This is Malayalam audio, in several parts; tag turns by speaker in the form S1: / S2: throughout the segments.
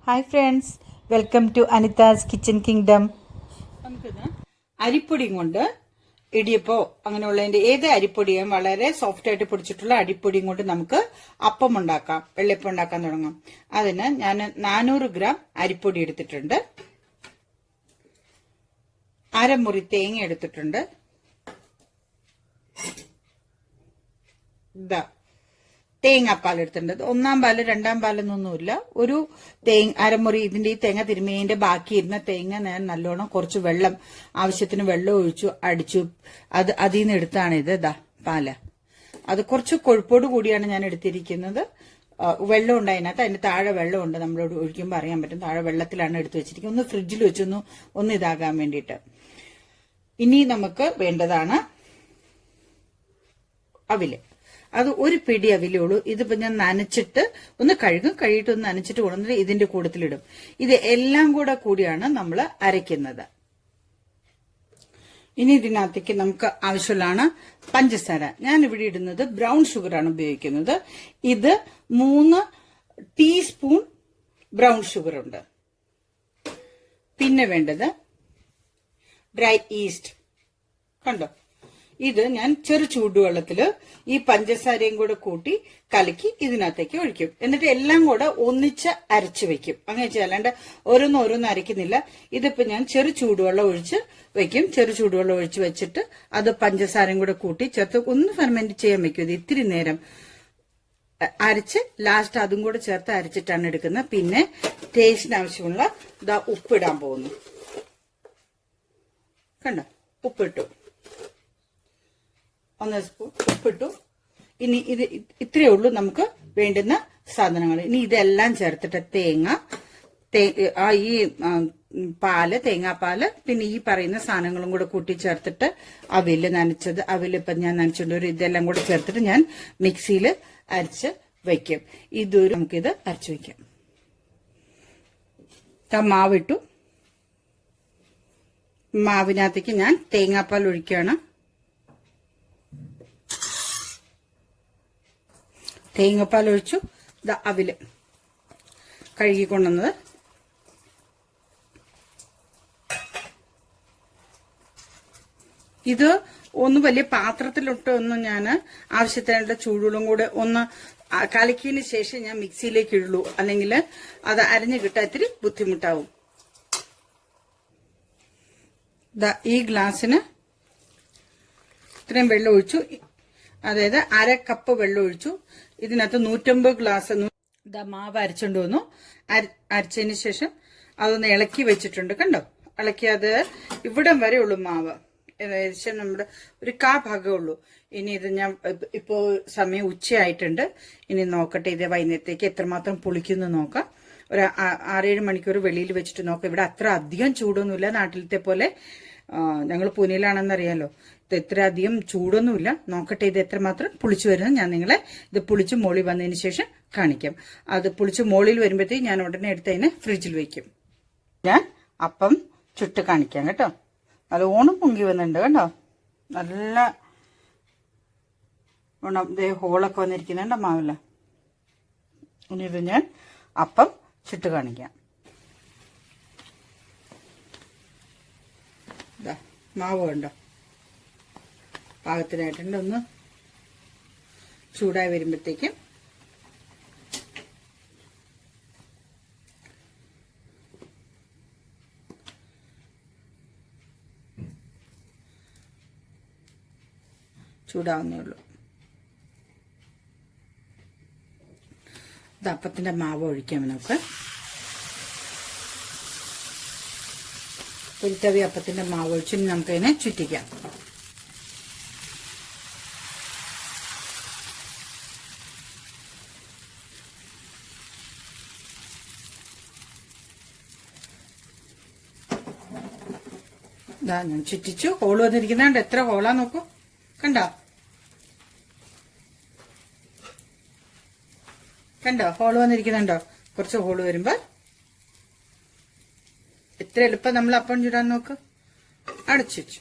S1: Hi friends, welcome to Anita's Kitchen Kingdom. നമുക്കിന്ന് അരിപ്പൊടിയും കൊണ്ട് ഇടിയപ്പോ അങ്ങനെയുള്ളതിന്റെ ഏത് അരിപ്പൊടിയും വളരെ സോഫ്റ്റ് ആയിട്ട് പൊടിച്ചിട്ടുള്ള അരിപ്പൊടിയും കൊണ്ട് നമുക്ക് അപ്പം ഉണ്ടാക്കാം, വെള്ളപ്പം ഉണ്ടാക്കാൻ തുടങ്ങാം. അതിന് ഞാൻ 400 ഗ്രാം അരിപ്പൊടി എടുത്തിട്ടുണ്ട്, അരമുറി തേങ്ങ എടുത്തിട്ടുണ്ട്, ഇതാ തേങ്ങാപ്പാൽ എടുത്തിട്ടുണ്ട്. ഒന്നാം പാല് രണ്ടാം പാലെന്നൊന്നുമില്ല, ഒരു അരമുറി ഇതിന്റെ ഈ തേങ്ങ തിരുമിയതിന്റെ ബാക്കി ഇരുന്ന തേങ്ങ ഞാൻ നല്ലോണം കുറച്ച് വെള്ളം, ആവശ്യത്തിന് വെള്ളം ഒഴിച്ചു അടിച്ചു, അതിൽ നിന്ന് എടുത്താണ് ഇത് ഇതാ പാല്. അത് കുറച്ച് കൊഴുപ്പോട് കൂടിയാണ് ഞാൻ എടുത്തിരിക്കുന്നത്. വെള്ളം ഉണ്ട് അതിനകത്ത്, അതിന്റെ താഴെ വെള്ളമുണ്ട്, നമ്മളോട് ഒഴിക്കുമ്പോൾ അറിയാൻ പറ്റും. താഴെ വെള്ളത്തിലാണ് എടുത്തു വെച്ചിരിക്കുന്നത്. ഒന്ന് ഫ്രിഡ്ജിൽ വെച്ചൊന്ന് ഇതാകാൻ വേണ്ടിയിട്ട്. ഇനി നമുക്ക് വേണ്ടതാണ് അവില്. അത് ഒരു പിടി അവിലേ ഉള്ളൂ. ഇതിപ്പോ ഞാൻ നനച്ചിട്ട് ഒന്ന് കഴുകിയിട്ട് ഒന്ന് നനച്ചിട്ട് കൊണ്ടുവന്നിട്ട് ഇതിന്റെ കൂട്ടത്തിലിടും. ഇത് എല്ലാം കൂടിയാണ് നമ്മൾ അരയ്ക്കുന്നത്. ഇനി ഇതിനകത്തേക്ക് നമുക്ക് ആവശ്യമുള്ളതാണ് പഞ്ചസാര. ഞാൻ ഇവിടെ ഇടുന്നത് ബ്രൗൺ ഷുഗറാണ് ഉപയോഗിക്കുന്നത്. ഇത് 3 ടീസ്പൂൺ ബ്രൗൺ ഷുഗർ ഉണ്ട്. പിന്നെ വേണ്ടത് ഡ്രൈ ഈസ്റ്റ്. കണ്ടോ, ഇത് ഞാൻ ചെറു ചൂടുവെള്ളത്തില് ഈ പഞ്ചസാരയും കൂടെ കൂട്ടി കലക്കി ഇതിനകത്തേക്ക് ഒഴിക്കും. എന്നിട്ട് എല്ലാം കൂടെ ഒന്നിച്ച് അരച്ചു വെക്കും. അങ്ങനെ ചെയ്യാണ്ട് ഓരോന്ന് അരയ്ക്കുന്നില്ല. ഇതിപ്പോ ഞാൻ ചെറു ചൂടുവെള്ളം ഒഴിച്ച് വെക്കും. ചെറു ചൂടുവെള്ളം ഒഴിച്ച് വെച്ചിട്ട് അത് പഞ്ചസാരയും കൂടെ കൂട്ടി ചേർത്ത് ഒന്ന് ഫെർമെന്റ് ചെയ്യാൻ വെക്കും. ഇത് ഇത്തിരി നേരം അരച്ച് ലാസ്റ്റ് അതും കൂടെ ചേർത്ത് അരച്ചിട്ടാണ് എടുക്കുന്നത്. പിന്നെ ടേസ്റ്റിന് ആവശ്യമുള്ള ഉപ്പിടാൻ പോകുന്നു. കണ്ടോ, ഉപ്പിട്ടു, 1 സ്പൂൺ ഉപ്പിട്ടു. ഇനി ഇത് ഇത്രയേ ഉള്ളൂ നമുക്ക് വേണ്ടുന്ന സാധനങ്ങൾ. ഇനി ഇതെല്ലാം ചേർത്തിട്ട് ഈ പാല്, തേങ്ങാപ്പാല്, പിന്നെ ഈ പറയുന്ന സാധനങ്ങളും കൂടെ കൂട്ടി ചേർത്തിട്ട് അവിലിപ്പം ഞാൻ നനച്ചിട്ടുണ്ട്, ഇതെല്ലാം കൂടെ ചേർത്തിട്ട് ഞാൻ മിക്സിയിൽ അരച്ച് വയ്ക്കും. നമുക്കിത് അരച്ചു വയ്ക്കാം. മാവിട്ടു. മാവിനകത്തേക്ക് ഞാൻ തേങ്ങാപ്പാൽ ഒഴിക്കുകയാണ്. തേങ്ങാപ്പാൽ ഒഴിച്ചു. അവില് കഴുകിക്കൊണ്ടുവന്നത്, ഇത് ഒന്ന് വലിയ പാത്രത്തിലിട്ടൊന്നും ഞാൻ ആവശ്യത്തിനുള്ള ചൂടുവെള്ളം കൂടെ ഒന്ന് കലക്കിയതിന് ശേഷം ഞാൻ മിക്സിയിലേക്ക് ഇടുള്ളൂ, അല്ലെങ്കിൽ അത് അരഞ്ഞു കിട്ടാൻ ഇത്തിരി ബുദ്ധിമുട്ടാവും. ഈ ഗ്ലാസ്സിന് ഇത്രയും വെള്ളം ഒഴിച്ചു, അതായത് 1/2 കപ്പ് വെള്ളം ഒഴിച്ചു. ഇതിനകത്ത് 150 ഗ്ലാസ് മാവ് അരച്ചുകൊണ്ട് വന്നു. അരച്ചതിന് ശേഷം അതൊന്ന് ഇളക്കി വെച്ചിട്ടുണ്ട്. കണ്ടോ, ഇളക്കി അത് ഇവിടം വരെ ഉള്ളു മാവ്, ഏകദേശം നമ്മുടെ ഒരു ഭാഗമേ ഉള്ളൂ. ഇനി ഇത് ഞാൻ ഇപ്പോ സമയം ഉച്ചയായിട്ടുണ്ട്. ഇനി നോക്കട്ടെ ഇത് വൈകുന്നേരത്തേക്ക് എത്രമാത്രം പുളിക്കുന്നു നോക്കാം. ഒരു 6-7 മണിക്കൂർ വെളിയിൽ വെച്ചിട്ട് നോക്കാം. ഇവിടെ അത്ര അധികം ചൂടൊന്നുമില്ല, നാട്ടിലത്തെ പോലെ. ഞങ്ങൾ പൂനെയിലാണെന്നറിയാലോ, ഇത് ഇത്ര അധികം ചൂടൊന്നുമില്ല. നോക്കട്ടെ ഇത് എത്രമാത്രം പുളിച്ചു വരുന്നത്. ഞാൻ നിങ്ങളെ ഇത് പുളിച്ച് മോളിൽ വന്നതിന് ശേഷം കാണിക്കാം. അത് പുളിച്ച് മോളിൽ വരുമ്പോഴത്തേക്ക് ഞാൻ ഉടനെ എടുത്ത് അതിനെ ഫ്രിഡ്ജിൽ വെക്കും. ഞാൻ അപ്പം ചുട്ട് കാണിക്കാം കേട്ടോ. നല്ലോണം പൊങ്ങി വന്നിട്ടുണ്ട് കേട്ടോ, നല്ല ഹോളൊക്കെ വന്നിരിക്കുന്നുണ്ടോ മാവില്ല. ഇനി ഇത് ഞാൻ അപ്പം ചുട്ട് കാണിക്കാം. മാവ് കണ്ടോ, പാകത്തിനായിട്ടുണ്ട്. ഒന്ന് ചൂടായി വരുമ്പോഴത്തേക്കും ചൂടാവുന്നേ ഉള്ളൂ. ഇത് അപ്പത്തിന്റെ മാവ് ഒഴിക്കാം നമുക്ക്. ഒരു തവി അപ്പത്തിന്റെ മാവ് ഒഴിച്ച് നമുക്കതിനെ ചുറ്റിക്കാം. ഞാൻ ചുറ്റിച്ചു. ഹോള് വന്നിരിക്കുന്നുണ്ട്. എത്ര ഹോളാ നോക്കൂ, കണ്ടോ ഹോള് വന്നിരിക്കുന്നുണ്ടോ. കുറച്ച് ഹോള് വരുമ്പോ എത്ര എളുപ്പം നമ്മൾ അപ്പം ചുടാൻ നോക്ക്. അടച്ചു വെച്ചു.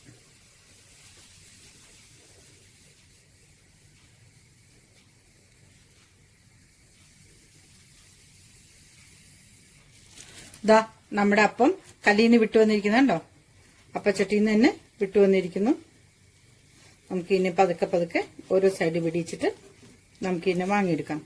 S1: ഇതാ നമ്മുടെ അപ്പം കല്ലിന്ന് വിട്ടു വന്നിരിക്കുന്നുണ്ടോ? അപ്പച്ചട്ടിയിൽ നിന്ന് തന്നെ വിട്ടു വന്നിരിക്കുന്നു. നമുക്ക് ഇനി പതുക്കെ പതുക്കെ ഓരോ സൈഡ് പിടിച്ചിട്ട് നമുക്ക് ഇന്നെ വാങ്ങിയെടുക്കാം.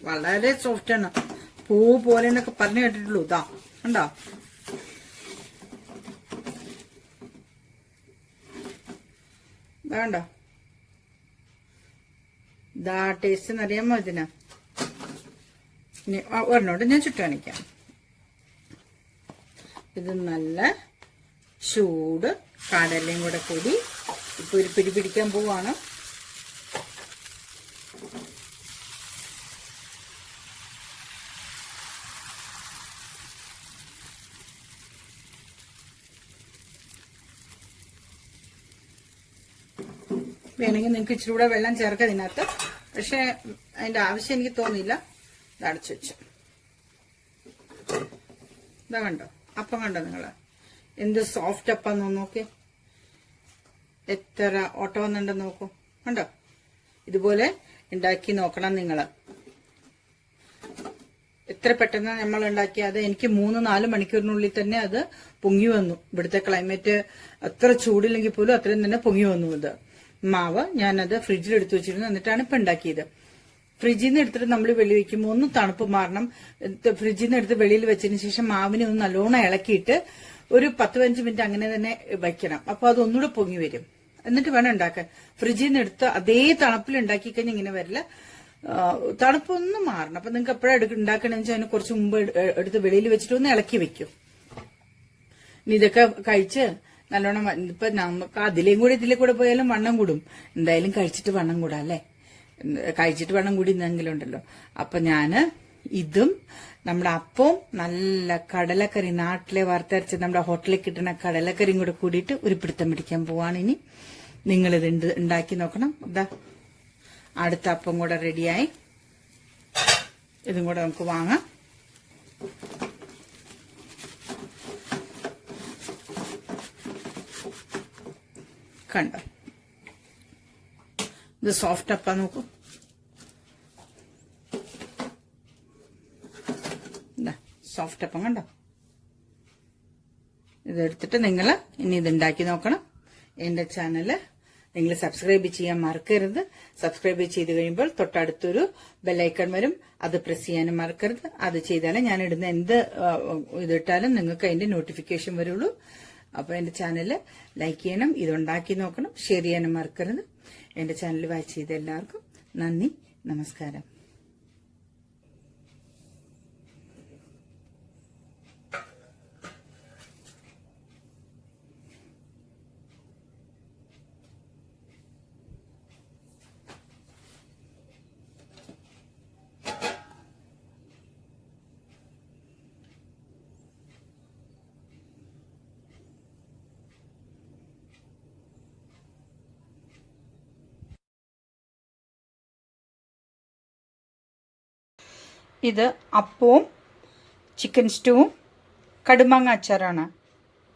S1: വളരെ സോഫ്റ്റാണ്. പൂ പോലെ എന്നൊക്കെ പറഞ്ഞു കേട്ടിട്ടുള്ളൂ. ഇതാ കണ്ടോ? വേണ്ട ഇതാ ടേസ്റ്റ് എന്നറിയാമോ ഇതിന്? ഇനി ഒരെണ്ണോട്ട് ഞാൻ ചുട്ടു കാണിക്കാം. ഇത് നല്ല ചൂട് കടലയും കൂടെ കൂടി ഇപ്പൊ ഒരു പിടി പിടിക്കാൻ പോവാണ്. വേണമെങ്കിൽ നിങ്ങൾക്ക് ഇച്ചിരി കൂടെ വെള്ളം ചേർക്കാം ഇതിനകത്ത്. പക്ഷെ അതിന്റെ ആവശ്യം എനിക്ക് തോന്നിയില്ല. ഇത് അടച്ചു വെച്ചു. ഇതാ കണ്ടോ അപ്പം? കണ്ടോ നിങ്ങള്? എന്ത് സോഫ്റ്റ് അപ്പം നോക്കേ, എത്ര ഓട്ട വന്നിട്ടുണ്ടെന്ന് നോക്കൂ. കണ്ടോ? ഇതുപോലെ ഉണ്ടാക്കി നോക്കണം നിങ്ങള്. എത്ര പെട്ടെന്ന് നമ്മൾ ഉണ്ടാക്കിയത്. എനിക്ക് 3-4 മണിക്കൂറിനുള്ളിൽ തന്നെ അത് പൊങ്ങി വന്നു. ഇവിടുത്തെ ക്ലൈമറ്റ് അത്ര ചൂടില്ലെങ്കിൽ പോലും അത്രയും തന്നെ പൊങ്ങി വന്നു. ഇത് മാവ് ഞാനത് ഫ്രിഡ്ജിൽ എടുത്തു വെച്ചിരുന്നു. എന്നിട്ടാണ് ഇപ്പൊ ഉണ്ടാക്കിയത്. ഫ്രിഡ്ജിൽ നിന്ന് എടുത്തിട്ട് നമ്മൾ വെളിയിൽ വെക്കുമ്പോൾ ഒന്ന് തണുപ്പ് മാറണം. ഫ്രിഡ്ജിൽ നിന്ന് എടുത്ത് വെളിയിൽ വെച്ചതിന് ശേഷം മാവിനെ ഒന്ന് നല്ലോണം ഇളക്കിയിട്ട് ഒരു 10-15 മിനിറ്റ് അങ്ങനെ തന്നെ വയ്ക്കണം. അപ്പൊ അതൊന്നുകൂടെ പൊങ്ങി വരും. എന്നിട്ട് വേണം ഉണ്ടാക്കാൻ. ഫ്രിഡ്ജിൽ നിന്ന് എടുത്ത് അതേ തണുപ്പിൽ ഉണ്ടാക്കി കഴിഞ്ഞാൽ ഇങ്ങനെ വരില്ല. തണുപ്പൊന്നും മാറണം. അപ്പൊ നിങ്ങൾക്ക് എപ്പോഴാണ് ഉണ്ടാക്കണമെന്ന് വെച്ചാൽ അതിന് കുറച്ച് മുമ്പ് എടുത്ത് വെളിയിൽ വെച്ചിട്ട് ഒന്ന് ഇളക്കി വെക്കും. ഇനി ഇതൊക്കെ കഴിച്ച് നല്ലോണം ഇപ്പൊ നമുക്ക് അതിലേയും കൂടി ഇതിലേ കൂടെ പോയാലും വണ്ണം കൂടും. എന്തായാലും കഴിച്ചിട്ട് വണ്ണം കൂടാ അല്ലേ? കഴിച്ചിട്ട് വണ്ണം കൂടി ഇന്നെങ്കിലും ഉണ്ടല്ലോ. അപ്പൊ ഞാന് ഇതും നമ്മുടെ അപ്പവും നല്ല കടലക്കറി, നാട്ടിലെ വറുത്തരച്ച് നമ്മുടെ ഹോട്ടലിൽ കിട്ടുന്ന കടലക്കറിയും കൂടെ കൂടിയിട്ട് ഒരു പിടുത്തം പിടിക്കാൻ പോവാണ്. ഇനി നിങ്ങളിത് ഉണ്ടാക്കി നോക്കണം. ഇതാ അടുത്ത അപ്പം കൂടെ റെഡിയായി. ഇതും കൂടെ നമുക്ക് വാങ്ങാം. കണ്ടോ? ഇത് സോഫ്റ്റ് അപ്പ നോക്കൂ. സോഫ്റ്റ് അപ്പം കണ്ടോ? ഇതെടുത്തിട്ട് നിങ്ങൾ ഇനി ഇതുണ്ടാക്കി നോക്കണം. എന്റെ ചാനല് നിങ്ങൾ സബ്സ്ക്രൈബ് ചെയ്യാൻ മറക്കരുത്. സബ്സ്ക്രൈബ് ചെയ്ത് കഴിയുമ്പോൾ തൊട്ടടുത്തൊരു ബെല്ലൈക്കൺ വരും. അത് പ്രസ് ചെയ്യാനും മറക്കരുത്. അത് ചെയ്താലേ ഞാൻ ഇടുന്ന എന്ത് ഇതിട്ടാലും നിങ്ങൾക്ക് അതിന്റെ നോട്ടിഫിക്കേഷൻ വരുള്ളൂ. അപ്പൊ എന്റെ ചാനല് ലൈക്ക് ചെയ്യണം, ഇതുണ്ടാക്കി നോക്കണം, ഷെയർ ചെയ്യാനും മറക്കരുത്. എന്റെ ചാനൽ വാച്ച് ചെയ്ത എല്ലാവർക്കും നന്ദി, നമസ്കാരം. ഇത് അപ്പവും ചിക്കൻ സ്റ്റൂവും കടുമാങ്ങ അച്ചാറാണ്.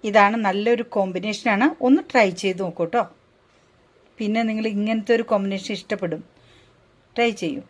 S1: ഇതാണ് നല്ലൊരു കോമ്പിനേഷനാണ്. ഒന്ന് ട്രൈ ചെയ്ത് നോക്കൂ കേട്ടോ. പിന്നെ നിങ്ങൾ ഇങ്ങനത്തെ ഒരു കോമ്പിനേഷൻ ഇഷ്ടപ്പെടും. ട്രൈ ചെയ്യൂ.